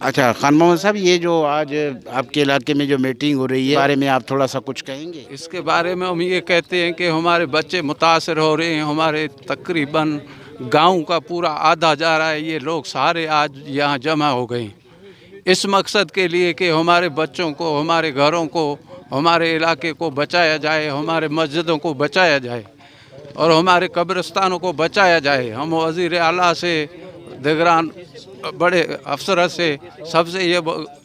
اچھا خان محمد صاحب، یہ جو آج آپ کے علاقے میں جو میٹنگ ہو رہی ہے بارے میں آپ تھوڑا سا کچھ کہیں گے؟ اس کے بارے میں ہم یہ کہتے ہیں کہ ہمارے بچے متاثر ہو رہے ہیں، ہمارے تقریباً گاؤں کا پورا آدھا جا رہا ہے، یہ لوگ سارے آج یہاں جمع ہو گئے اس مقصد کے لیے کہ ہمارے بچوں کو، ہمارے گھروں کو، ہمارے علاقے کو بچایا جائے، ہمارے مسجدوں کو بچایا جائے اور ہمارے قبرستانوں کو بچایا جائے۔ ہم وزیر اعلیٰ سے، دیگران بڑے افسر سے، سب سے یہ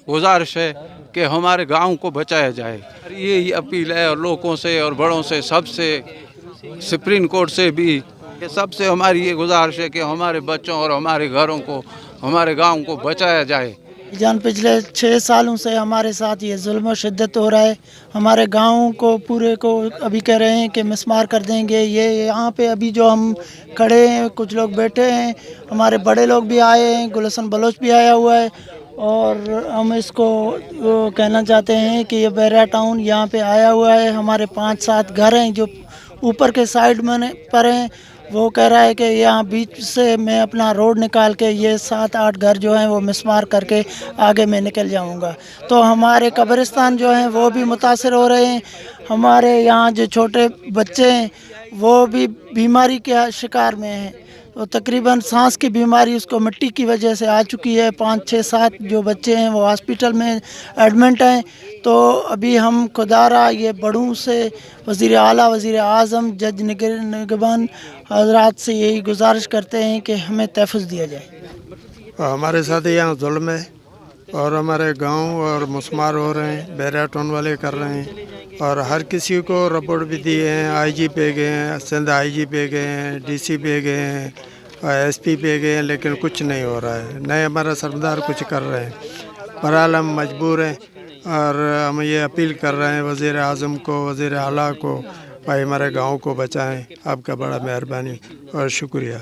گزارش ہے کہ ہمارے گاؤں کو بچایا جائے۔ یہی اپیل ہے اور لوگوں سے اور بڑوں سے، سب سے، سپریم کورٹ سے بھی، سب سے ہماری یہ گزارش ہے کہ ہمارے بچوں اور ہمارے گھروں کو، ہمارے گاؤں کو بچایا جائے۔ جان پچھلے 6 سالوں سے ہمارے ساتھ یہ ظلم و شدت ہو رہا ہے، ہمارے گاؤں کو پورے کو ابھی کہہ رہے ہیں کہ مسمار کر دیں گے۔ یہ یہاں پہ ابھی جو ہم کھڑے ہیں، کچھ لوگ بیٹھے ہیں، ہمارے بڑے لوگ بھی آئے ہیں، گلشن بلوچ بھی آیا ہوا ہے، اور ہم اس کو کہنا چاہتے ہیں کہ یہ بیرا ٹاؤن یہاں پہ آیا ہوا ہے۔ ہمارے 5-7 گھر ہیں جو اوپر کے سائڈ میں پر ہیں، وہ کہہ رہا ہے کہ یہاں بیچ سے میں اپنا روڈ نکال کے یہ 7-8 گھر جو ہیں وہ مسمار کر کے آگے میں نکل جاؤں گا۔ تو ہمارے قبرستان جو ہیں وہ بھی متاثر ہو رہے ہیں، ہمارے یہاں جو چھوٹے بچے ہیں وہ بھی بیماری کے شکار میں ہیں، تو تقریباً سانس کی بیماری اس کو مٹی کی وجہ سے آ چکی ہے۔ 5-6-7 جو بچے ہیں وہ ہاسپیٹل میں ایڈمنٹ ہیں۔ تو ابھی ہم خدارہ یہ بڑوں سے، وزیر اعلیٰ، وزیر اعظم، جج نگبان حضرات سے یہی گزارش کرتے ہیں کہ ہمیں تحفظ دیا جائے۔ ہمارے ساتھ یہاں ظلم ہے اور ہمارے گاؤں اور مسمار ہو رہے ہیں، بیرا ٹاؤن والے کر رہے ہیں، اور ہر کسی کو رپورٹ بھی دیے ہیں۔ آئی جی پہ گئے ہیں، سندھ آئی جی پہ گئے ہیں، ڈی سی پہ گئے ہیں، ایس پی پہ گئے ہیں، لیکن کچھ نہیں ہو رہا ہے، نئے ہمارا سردار کچھ کر رہے ہیں۔ بہرحال ہم مجبور ہیں اور ہم یہ اپیل کر رہے ہیں وزیر اعظم کو، وزیر اعلیٰ کو، بھائی ہمارے گاؤں کو بچائیں۔ آپ کا بڑا مہربانی اور شکریہ۔